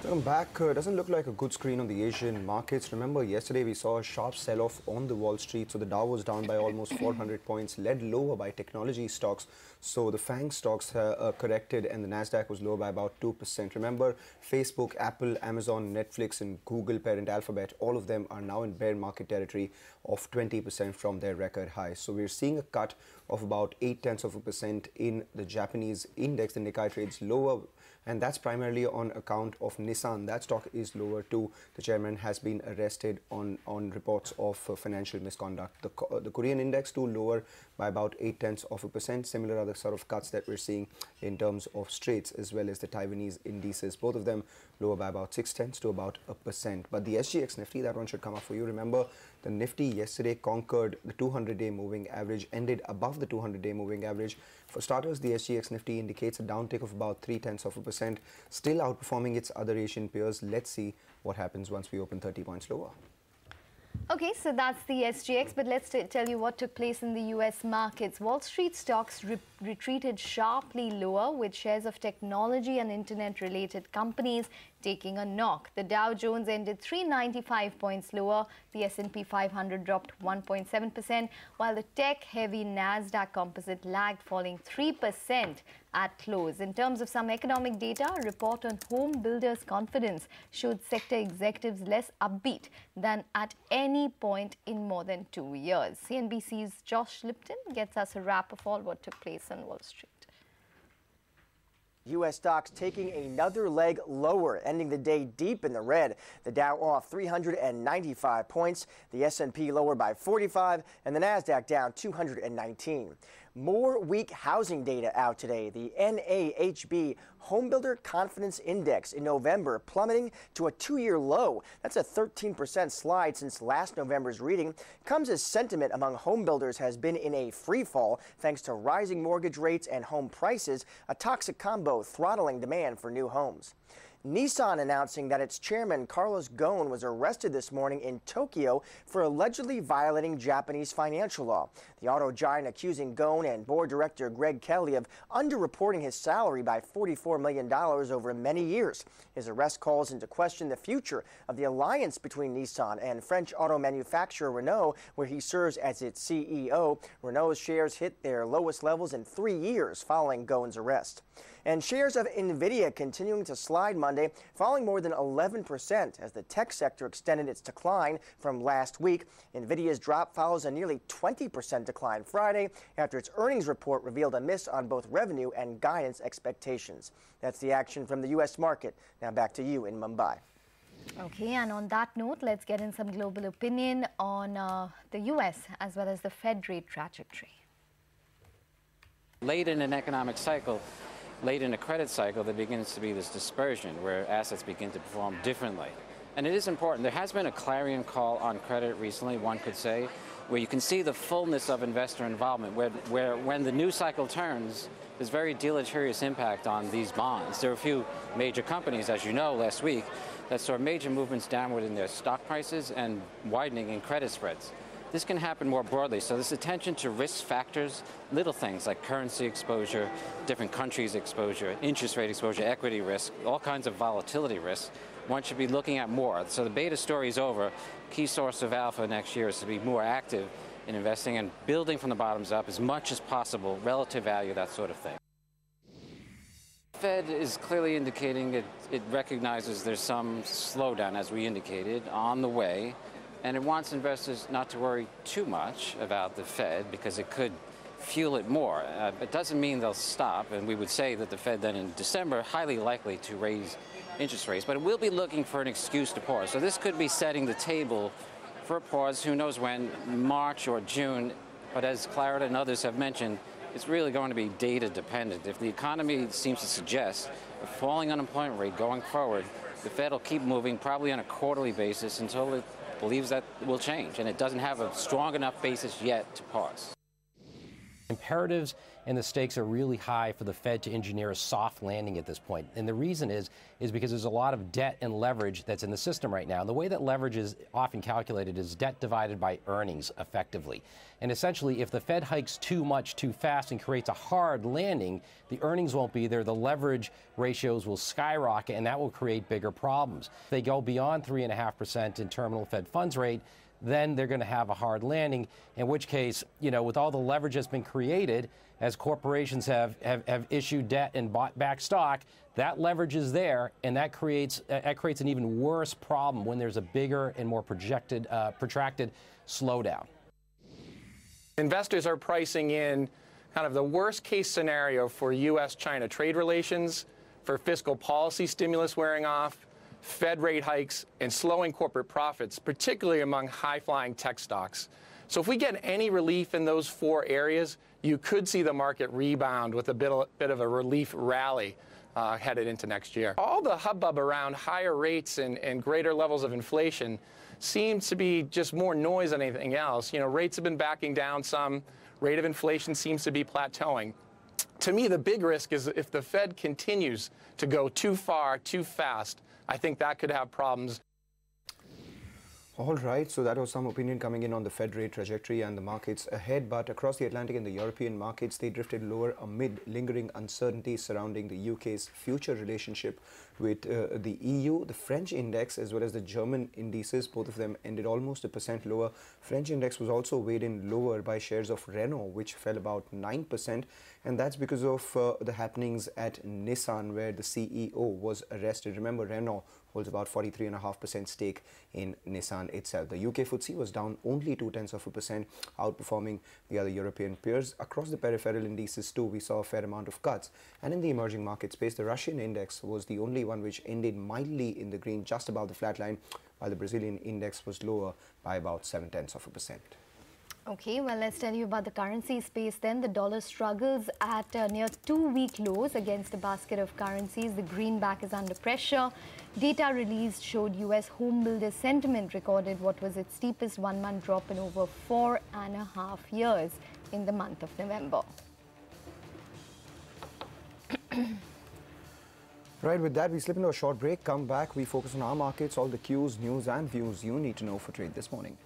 Welcome back. Doesn't look like a good screen on the Asian markets. Remember, yesterday we saw a sharp sell-off on the Wall Street. So the Dow was down by almost 400 points, led lower by technology stocks. So the FANG stocks corrected and the Nasdaq was lower by about 2%. Remember, Facebook, Apple, Amazon, Netflix and Google parent Alphabet, all of them are now in bear market territory of 20% from their record highs. So we're seeing a cut of about 0.8% in the Japanese index. The Nikkei trades lower, and that's primarily on account of Nissan. That stock is lower too. The chairman has been arrested on reports of financial misconduct. The Korean index too lower by about 0.8%. Similar other sort of cuts that we're seeing in terms of Straits as well as the Taiwanese indices. Both of them lower by about 0.6 to about 1%. But the SGX Nifty, that one should come up for you. Remember, the Nifty yesterday conquered the 200-day moving average, ended above the 200-day moving average. For starters, the SGX Nifty indicates a downtick of about 0.3%, still outperforming its other Asian peers. Let's see what happens once we open 30 points lower. Okay, so that's the SGX, but let's tell you what took place in the US markets. Wall Street stocks retreated sharply lower, with shares of technology and internet-related companies taking a knock. The Dow Jones ended 395 points lower. The S&P 500 dropped 1.7%, while the tech-heavy Nasdaq Composite lagged, falling 3% at close. In terms of some economic data, a report on home builders' confidence showed sector executives less upbeat than at any point in more than 2 years. CNBC's Josh Lipton gets us a wrap of all what took place on Wall Street. U.S. stocks taking another leg lower, ending the day deep in the red. The Dow off 395 points, the S&P lower by 45, and the Nasdaq down 219. More weak housing data out today. The NAHB Homebuilder Confidence Index in November plummeting to a 2-year low. That's a 13% slide since last November's reading. Comes as sentiment among homebuilders has been in a free fall thanks to rising mortgage rates and home prices, a toxic combo throttling demand for new homes. Nissan announcing that its chairman, Carlos Ghosn, was arrested this morning in Tokyo for allegedly violating Japanese financial law. The auto giant accusing Ghosn and board director Greg Kelly of underreporting his salary by $44 million over many years. His arrest calls into question the future of the alliance between Nissan and French auto manufacturer Renault, where he serves as its CEO. Renault's shares hit their lowest levels in 3 years following Ghosn's arrest. And shares of NVIDIA continuing to slide Monday, falling more than 11% as the tech sector extended its decline from last week. NVIDIA's drop follows a nearly 20% decline Friday after its earnings report revealed a miss on both revenue and guidance expectations. That's the action from the U.S. market. Now back to you in Mumbai. Okay, and on that note, let's get in some global opinion on the U.S. as well as the Fed rate trajectory. Late in an economic cycle, late in a credit cycle, there begins to be this dispersion where assets begin to perform differently. And it is important. There has been a clarion call on credit recently, one could say, where you can see the fullness of investor involvement, where when the news cycle turns, there's very deleterious impact on these bonds. There are a few major companies, as you know, last week, that saw major movements downward in their stock prices and widening in credit spreads. This can happen more broadly. So this attention to risk factors, little things like currency exposure, different countries' exposure, interest rate exposure, equity risk, all kinds of volatility risk, one should be looking at more. So the beta story is over. Key source of alpha next year is to be more active in investing and building from the bottoms up as much as possible, relative value, that sort of thing. Fed is clearly indicating it recognizes there's some slowdown, as we indicated, on the way. And it wants investors not to worry too much about the Fed because it could fuel it more. It doesn't mean they'll stop, and we would say that the Fed then in December highly likely to raise interest rates, but it will be looking for an excuse to pause. So this could be setting the table for a pause, who knows when, March or June. But as Clarida and others have mentioned, it's really going to be data dependent. If the economy seems to suggest a falling unemployment rate going forward, the Fed will keep moving probably on a quarterly basis until it believes that will change, and it doesn't have a strong enough basis yet to pause. Imperatives and the stakes are really high for the Fed to engineer a soft landing at this point. And the reason is because there's a lot of debt and leverage that's in the system right now. And the way that leverage is often calculated is debt divided by earnings effectively. And essentially, if the Fed hikes too much too fast and creates a hard landing, the earnings won't be there, the leverage ratios will skyrocket, and that will create bigger problems. If they go beyond 3.5% in terminal Fed funds rate, then they're going to have a hard landing, in which case, you know, with all the leverage that's been created, as corporations have issued debt and bought back stock, that leverage is there, and that creates an even worse problem when there's a bigger and more protracted slowdown. Investors are pricing in kind of the worst case scenario for U.S.-China trade relations, for fiscal policy stimulus wearing off, Fed rate hikes, and slowing corporate profits, particularly among high-flying tech stocks. So if we get any relief in those four areas, you could see the market rebound with a bit of a relief rally headed into next year. All the hubbub around higher rates and greater levels of inflation seems to be just more noise than anything else. You know, rates have been backing down some. Rate of inflation seems to be plateauing. To me, the big risk is if the Fed continues to go too far, too fast, I think that could have problems. All right, so that was some opinion coming in on the Fed rate trajectory and the markets ahead. But across the Atlantic and the European markets, they drifted lower amid lingering uncertainty surrounding the UK's future relationship with the EU. The French index as well as the German indices, both of them ended almost 1% lower. French index was also weighed in lower by shares of Renault, which fell about 9%. And that's because of the happenings at Nissan, where the CEO was arrested. Remember, Renault holds about 43.5% stake in Nissan itself. The UK FTSE was down only 0.2%, outperforming the other European peers. Across the peripheral indices too, we saw a fair amount of cuts. And in the emerging market space, the Russian index was the only one which ended mildly in the green, just above the flat line, while the Brazilian index was lower by about 0.7%. Okay, well, let's tell you about the currency space then. The dollar struggles at near 2-week lows against a basket of currencies. The greenback is under pressure. Data released showed U.S. home builder sentiment recorded what was its steepest one-month drop in over 4.5 years in the month of November. Right, with that, we slip into a short break. Come back, we focus on our markets, all the cues, news and views you need to know for trade this morning.